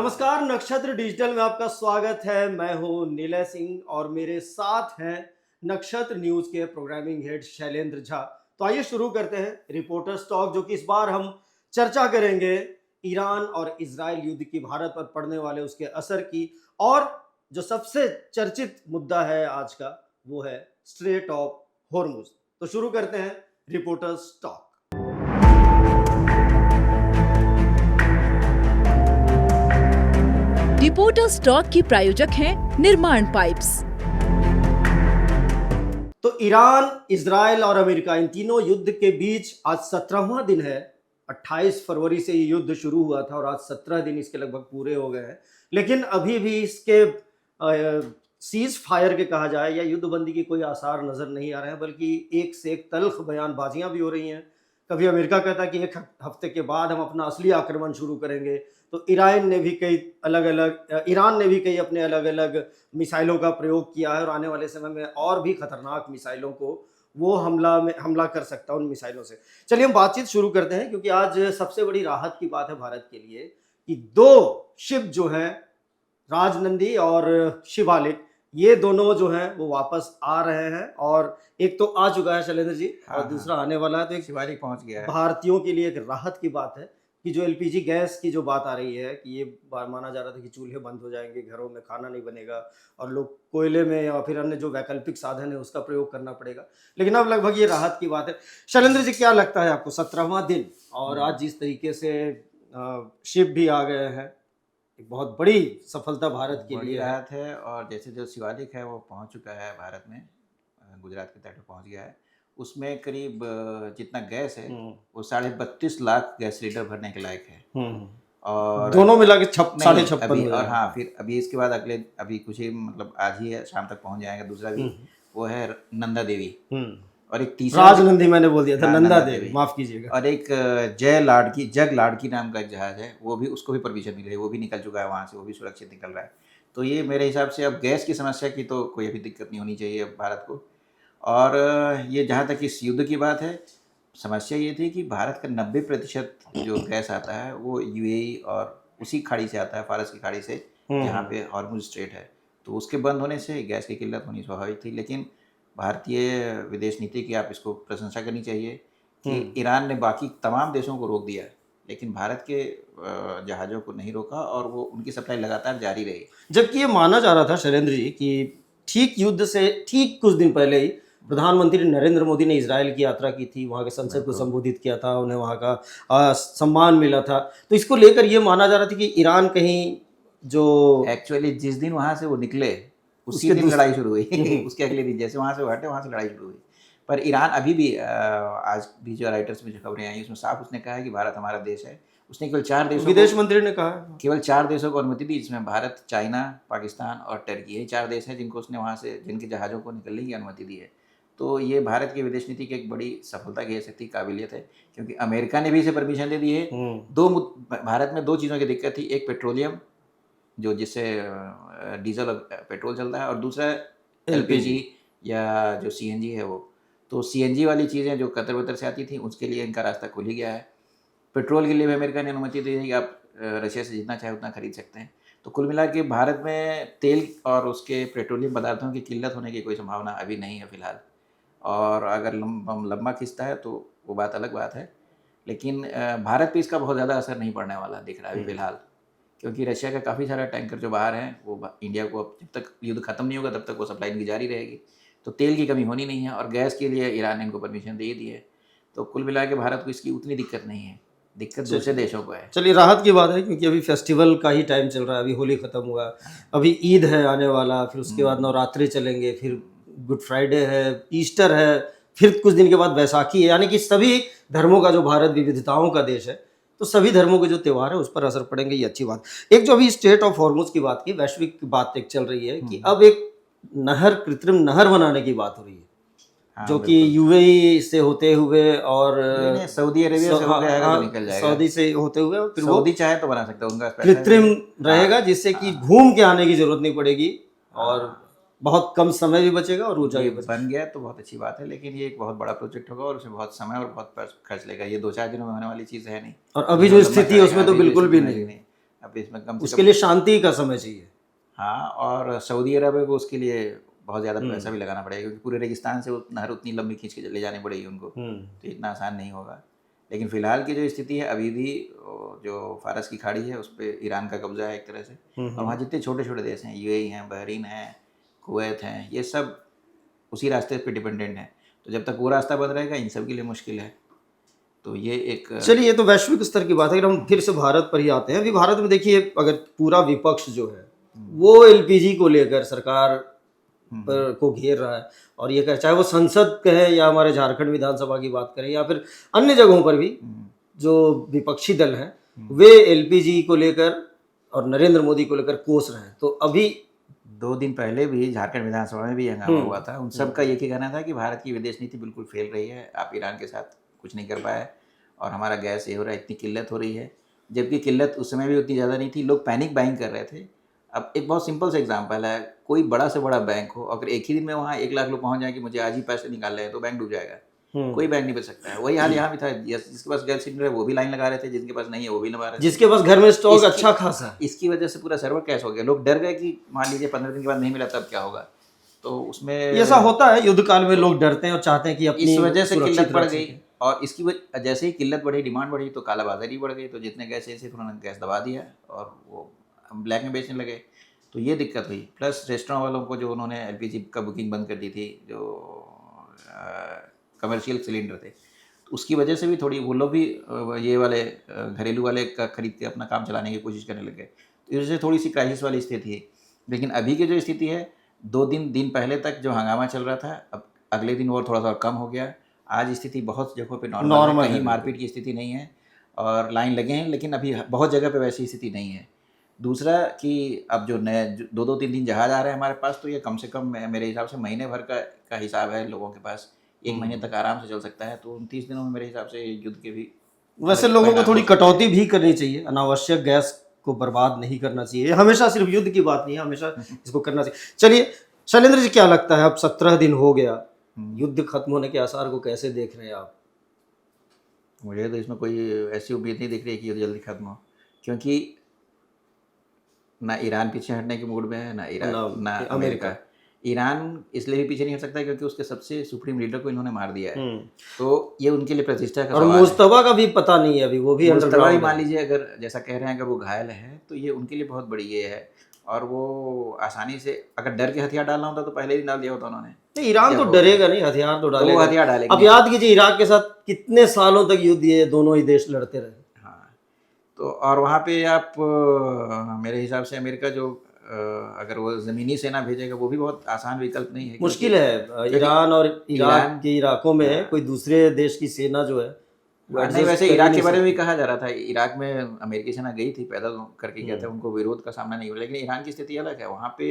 नमस्कार, नक्षत्र डिजिटल में आपका स्वागत है। मैं हूं नीलय सिंह और मेरे साथ हैं नक्षत्र न्यूज के प्रोग्रामिंग हेड शैलेंद्र झा। तो आइए शुरू करते हैं रिपोर्टर्स टॉक, जो कि इस बार हम चर्चा करेंगे ईरान और इजराइल युद्ध की, भारत पर पड़ने वाले उसके असर की, और जो सबसे चर्चित मुद्दा है आज का वो है स्ट्रेट ऑफ हॉर्मुज। तो शुरू करते हैं रिपोर्टर्स टॉक। रिपोर्टर्स टॉक की प्रायोजक हैं निर्माण पाइप्स। तो ईरान, इजराइल और अमेरिका, इन तीनों युद्ध के बीच आज 17वां दिन है। 28 फरवरी से ये युद्ध शुरू हुआ था और आज 17 दिन इसके लगभग पूरे हो गए हैं। लेकिन अभी भी इसके सीज फायर के कहा जाए या युद्ध बंदी की कोई आसार नजर नहीं आ रहे हैं, बल्कि एक से एक तल्ख बयानबाजियां भी हो रही हैं। कभी अमेरिका कहता है कि एक हफ्ते के बाद हम अपना असली आक्रमण शुरू करेंगे, तो ईरान ने भी कई अपने अलग अलग मिसाइलों का प्रयोग किया है और आने वाले समय में और भी खतरनाक मिसाइलों को वो हमला कर सकता है उन मिसाइलों से। चलिए हम बातचीत शुरू करते हैं, क्योंकि आज सबसे बड़ी राहत की बात है भारत के लिए कि दो शिप जो हैं, राजनंदी और शिवालिक, ये दोनों जो हैं वो वापस आ रहे हैं। और एक तो आ चुका है शैलेंद्र जी, और दूसरा आने वाला है। तो एक शिवालिक पहुंच गया है। भारतीयों के लिए एक राहत की बात है कि जो एलपीजी गैस की जो बात आ रही है कि ये माना जा रहा था कि चूल्हे बंद हो जाएंगे, घरों में खाना नहीं बनेगा और लोग कोयले में या फिर अन्य जो वैकल्पिक साधन है उसका प्रयोग करना पड़ेगा, लेकिन अब लगभग ये राहत की बात है। शैलेंद्र जी, क्या लगता है आपको 17वां दिन और आज जिस तरीके से शिप भी आ गए हैं, एक बहुत बड़ी सफलता भारत के लिए राहत है। और जैसे जो शिवालिक है वो पहुंच चुका है भारत में, गुजरात के तट पर पहुंच गया है। उसमें करीब जितना गैस है वो 32.5 लाख गैस सिलेंडर भरने के लायक है। और दोनों मिला के 56.5। और हाँ, फिर अभी इसके बाद अभी कुछ ही मतलब आज ही है, शाम तक पहुंच जाएगा। दूसरा भी वो है नंदा देवी, और एक तीसरा राजनंदी, मैंने बोल दिया था नंदा देवी, माफ कीजिएगा। और एक जग लाड़की नाम का एक जहाज है, वो भी, उसको भी परमिशन मिली है, वो भी निकल चुका है वहाँ से, वो भी सुरक्षित निकल रहा है। तो ये मेरे हिसाब से अब गैस की समस्या की तो कोई अभी दिक्कत नहीं होनी चाहिए अब भारत को। और ये जहाँ तक इस युद्ध की बात है, समस्या ये थी कि भारत का 90% जो गैस आता है वो यूएई और उसी खाड़ी से आता है, फारस की खाड़ी से, जहाँ पे हॉर्मुज स्ट्रेट है। तो उसके बंद होने से गैस की किल्लत होनी स्वाभाविक थी। लेकिन भारतीय विदेश नीति की आप इसको प्रशंसा करनी चाहिए कि ईरान ने बाकी तमाम देशों को रोक दिया, लेकिन भारत के जहाज़ों को नहीं रोका और वो उनकी सप्लाई लगातार जारी रही। जबकि ये माना जा रहा था शैलेंद्र जी कि ठीक युद्ध से ठीक कुछ दिन पहले ही प्रधानमंत्री नरेंद्र मोदी ने इजराइल की यात्रा की थी, वहाँ के संसद को संबोधित किया था, उन्हें वहाँ का सम्मान मिला था। तो इसको लेकर ये माना जा रहा था कि ईरान कहीं जो एक्चुअली जिस दिन वहाँ से वो निकले उसी दिन लड़ाई शुरू हुई। उसके अगले दिन जैसे वहाँ से हटे, वहाँ से लड़ाई शुरू हुई। पर ईरान अभी भी आज भी जो राइटर्स में जो खबरें आई उसमें साफ उसने कहा है कि भारत हमारा देश है। उसने केवल 4 देशों, विदेश मंत्री ने कहा केवल 4 देशों को अनुमति दी, जिसमें भारत, चाइना, पाकिस्तान और टर्की, ये 4 देश हैं जिनको उसने वहाँ से, जिनके जहाज़ों को निकलने की अनुमति दी है। तो ये भारत की विदेश नीति की एक बड़ी सफलता कह सकती काबिलियत है, क्योंकि अमेरिका ने भी इसे परमिशन दे दी है। भारत में 2 चीज़ों की दिक्कत थी, एक पेट्रोलियम जो जिससे डीजल और पेट्रोल चलता है, और दूसरा एलपीजी या जो सीएनजी है वो। तो सीएनजी वाली चीज़ें जो कतर वतर से आती थी उसके लिए इनका रास्ता खुल ही गया है। पेट्रोल के लिए भी अमेरिका ने अनुमति दी है कि आप रशिया से जितना चाहे उतना खरीद सकते हैं। तो कुल मिला के भारत में तेल और उसके पेट्रोलियम पदार्थों की किल्लत होने की कोई संभावना अभी नहीं है फिलहाल। और अगर लंबा खिंचता है तो वो बात अलग बात है, लेकिन भारत पे इसका बहुत ज़्यादा असर नहीं पड़ने वाला दिख रहा है अभी फिलहाल, क्योंकि रशिया का काफ़ी सारा टैंकर जो बाहर हैं वो इंडिया को, अब जब तक युद्ध खत्म नहीं होगा तब तक वो सप्लाई इनकी जारी रहेगी। तो तेल की कमी होनी नहीं है, और गैस के लिए ईरान ने इनको परमिशन दे दी है। तो कुल मिला के भारत को इसकी उतनी दिक्कत नहीं है, दिक्कत दूसरे देशों को है। चलिए, राहत की बात है, क्योंकि अभी फेस्टिवल का ही टाइम चल रहा है। अभी होली खत्म हुआ, अभी ईद है आने वाला, फिर उसके बाद नवरात्रि चलेंगे, फिर गुड फ्राइडे है, ईस्टर है, फिर कुछ दिन के बाद बैसाखी है। यानी कि सभी धर्मों का जो भारत विविधताओं का देश है, तो सभी धर्मों के जो त्यौहार है उस पर असर पड़ेंगे, ये अच्छी बात। एक जो अभी स्टेट ऑफ हॉर्मुज की बात की, वैश्विक बात एक चल रही है कि अब एक कृत्रिम नहर बनाने की बात हो रही है। हाँ, जो कि यूएई से होते हुए और सऊदी अरेबिया से होते हुए निकल जाएगा, सऊदी से होते हुए, और फिर सऊदी चाहे तो बना सकता है, उनका कृत्रिम रहेगा, जिससे कि घूम के आने की जरूरत नहीं पड़ेगी और बहुत कम समय भी बचेगा और ऊंचाई बन गया तो बहुत अच्छी बात है। लेकिन ये एक बहुत बड़ा प्रोजेक्ट होगा और उसमें बहुत समय और बहुत खर्च लेगा। ये 2-4 दिनों में होने वाली चीज़ है नहीं, और अभी जो स्थिति है उसमें तो बिल्कुल भी नहीं। अब इसमें कम से उसके कम लिए शांति का समय चाहिए। हाँ, और सऊदी अरब को उसके लिए बहुत ज़्यादा पैसा भी लगाना पड़ेगा, क्योंकि पूरे रेगिस्तान से वो नहर उतनी लंबी खींच के ले जानी पड़ेगी उनको, तो इतना आसान नहीं होगा। लेकिन फ़िलहाल की जो स्थिति है, अभी भी जो फ़ारस की खाड़ी है उस पर ईरान का कब्जा है एक तरह से, और वहाँ जितने छोटे छोटे देश हैं, यूएई हैं, बहरीन हैं, कुवैत हैं, ये सब उसी रास्ते पे डिपेंडेंट हैं। तो जब तक वो रास्ता बंद रहेगा, इन सब के लिए मुश्किल है। तो ये एक चलिए, ये तो वैश्विक स्तर की बात है। अगर हम फिर से भारत पर ही आते हैं, अभी भारत में देखिए, अगर पूरा विपक्ष जो है वो एलपीजी को लेकर सरकार पर को घेर रहा है, और ये चाहे वो संसद कहे या हमारे झारखंड विधानसभा की बात करें या फिर अन्य जगहों पर भी जो विपक्षी दल हैं वे एलपीजी को लेकर और नरेंद्र मोदी को लेकर कोस रहे हैं। तो अभी 2 दिन पहले भी झारखंड विधानसभा में भी हंगामा हुआ था। उन सब का एक ही कहना था कि भारत की विदेश नीति बिल्कुल फेल रही है, आप ईरान के साथ कुछ नहीं कर पाए और हमारा गैस ये हो रहा है, इतनी किल्लत हो रही है। जबकि किल्लत उस समय भी उतनी ज़्यादा नहीं थी, लोग पैनिक बाइंग कर रहे थे। अब एक बहुत सिंपल सा एग्जांपल है, कोई बड़ा से बड़ा बैंक हो, अगर एक ही दिन में वहाँ 1 लाख लोग पहुँच जाए कि मुझे आज ही पैसे निकालने हैं, तो बैंक डूब जाएगा। कोई बैंक नहीं बच सकता है। वही हाल यहाँ भी था, जिसके पास गैस सिलेंडर है वो भी लाइन लगा रहे थे, जिसके पास नहीं है वो भी लगा रहे थे, जिसके पास घर में स्टॉक अच्छा खासा है। इसकी वजह से पूरा सर्वर कैश हो गया। लोग डर गए कि मान लीजिए 15 दिन के बाद नहीं मिला तब क्या होगा। तो उसमें ऐसा होता है, युद्ध काल में लोग डरते हैं और चाहते हैं कि अपनी इस वजह से सुरक्षित किल्लत बढ़ रख गई, सकें। और इसकी जैसे ही किल्लत बढ़ी, डिमांड बढ़ी, तो कालाबाजारी बढ़ गई। तो जितने गैस थे उन्होंने गैस दबा दिया और वो ब्लैक में बेचने लगे। तो ये दिक्कत हुई। प्लस रेस्टोरेंट वालों को जो उन्होंने एलपीजी का बुकिंग बंद कर दी थी, जो कमर्शियल सिलेंडर थे, तो उसकी वजह से भी थोड़ी वो लोग भी ये वाले घरेलू वाले का खरीद के अपना काम चलाने की कोशिश करने लगे। तो इस वजह से थोड़ी सी क्राइसिस वाली स्थिति है। लेकिन अभी की जो स्थिति है, 2 दिन पहले तक जो हंगामा चल रहा था, अब अगले दिन और थोड़ा सा कम हो गया। आज स्थिति बहुत जगहों पे नॉर्मल है, कहीं मारपीट की स्थिति नहीं है और लाइन लगे हैं, लेकिन अभी बहुत जगह पे वैसी स्थिति नहीं है। दूसरा कि अब जो नए 2-2 3 जहाज़ आ रहे हैं हमारे पास, तो ये कम से कम मेरे हिसाब से महीने भर का हिसाब है लोगों के पास। 1 महीने तक आराम से चल सकता है। तो 29 दिनों में मेरे हिसाब से युद्ध के भी वैसे लोगों को थोड़ी कटौती भी करनी चाहिए, अनावश्यक गैस को बर्बाद नहीं करना चाहिए। हमेशा सिर्फ युद्ध की बात नहीं है, हमेशा इसको करना चाहिए। चलिए शैलेंद्र जी, क्या लगता है, अब 17 दिन हो गया, युद्ध खत्म होने के आसार को कैसे देख रहे हैं आप? मुझे तो इसमें कोई ऐसी उम्मीद नहीं दिख रही है कि युद्ध जल्दी खत्म हो, क्योंकि ना ईरान पीछे हटने के मूड में है, ना अमेरिका। ईरान इसलिए भी पीछे नहीं हट सकता क्योंकि उसके सबसे सुप्रीम लीडर को इन्होंने मार दिया है। तो ये उनके लिए प्रतिष्ठा का और सवाल है। मुस्तफा का भी पता नहीं है अभी, वो भी मुस्तफा भी अंडरग्राउंड मान लीजिए, अगर जैसा कह रहे हैं अगर वो घायल है, तो ये उनके लिए बहुत बड़ी ये है। और वो आसानी से, अगर डर के हथियार डालना होता तो पहले ही डाल दिया होता उन्होंने। है। ईरान तो डरेगा नहीं, हथियार तो तो वो डालेगा। हथियार डालेंगे। अब याद कीजिए, इराक के साथ कितने सालों तक युद्ध ये दोनों ही देश लड़ते रहे। हाँ, तो और वहाँ पे आप मेरे हिसाब से अमेरिका जो अगर वो ज़मीनी सेना भेजेगा, वो भी बहुत आसान विकल्प नहीं है। मुश्किल है ईरान और इराक के इलाकों में कोई दूसरे देश की सेना जो है नहीं, वैसे इराक के बारे में भी कहा जा रहा था, इराक में अमेरिकी सेना गई थी, पैदल करके गया था, उनको विरोध का सामना नहीं हुआ। लेकिन ईरान की स्थिति अलग है। वहाँ पे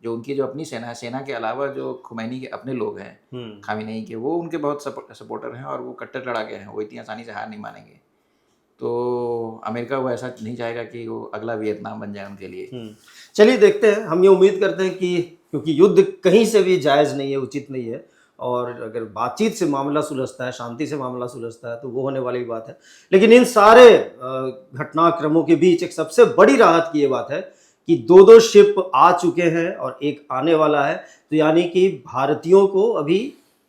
जो उनकी जो अपनी सेना है, सेना के अलावा जो खुमैनी के अपने लोग हैं, खामिनेई के, वो उनके बहुत सपोर्टर हैं और वो कट्टर लड़ाके हैं। वो इतनी आसानी से हार नहीं मानेंगे। तो अमेरिका वो ऐसा नहीं चाहेगा कि वो अगला वियतनाम बन जाए उनके लिए। चलिए देखते हैं, हम ये उम्मीद करते हैं कि क्योंकि युद्ध कहीं से भी जायज़ नहीं है, उचित नहीं है, और अगर बातचीत से मामला सुलझता है, शांति से मामला सुलझता है, तो वो होने वाली बात है। लेकिन इन सारे घटनाक्रमों के बीच एक सबसे बड़ी राहत की ये बात है कि 2 शिप आ चुके हैं और एक आने वाला है। तो यानी कि भारतीयों को अभी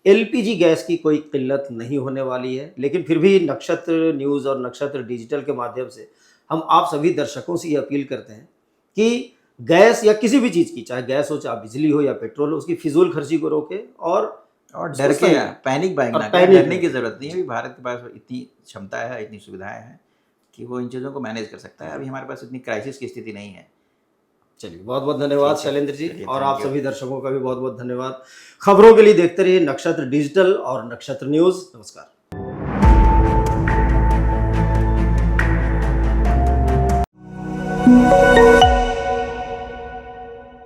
एलपीजी गैस की कोई किल्लत नहीं होने वाली है। लेकिन फिर भी नक्षत्र न्यूज़ और नक्षत्र डिजिटल के माध्यम से हम आप सभी दर्शकों से ये अपील करते हैं कि गैस या किसी भी चीज़ की, चाहे गैस हो, चाहे बिजली हो या पेट्रोल हो, उसकी फिजूल खर्ची को रोके और डर के पैनिक बाइंग ना करें। डरने की ज़रूरत नहीं है। अभी भारत के पास इतनी क्षमता है, इतनी सुविधाएं हैं कि वो इन चीज़ों को मैनेज कर सकता है। अभी हमारे पास इतनी क्राइसिस की स्थिति नहीं है। चलिए, बहुत बहुत धन्यवाद शैलेंद्र जी, और आप सभी दर्शकों का भी बहुत बहुत धन्यवाद। खबरों के लिए देखते रहिए नक्षत्र डिजिटल और नक्षत्र न्यूज़। नमस्कार।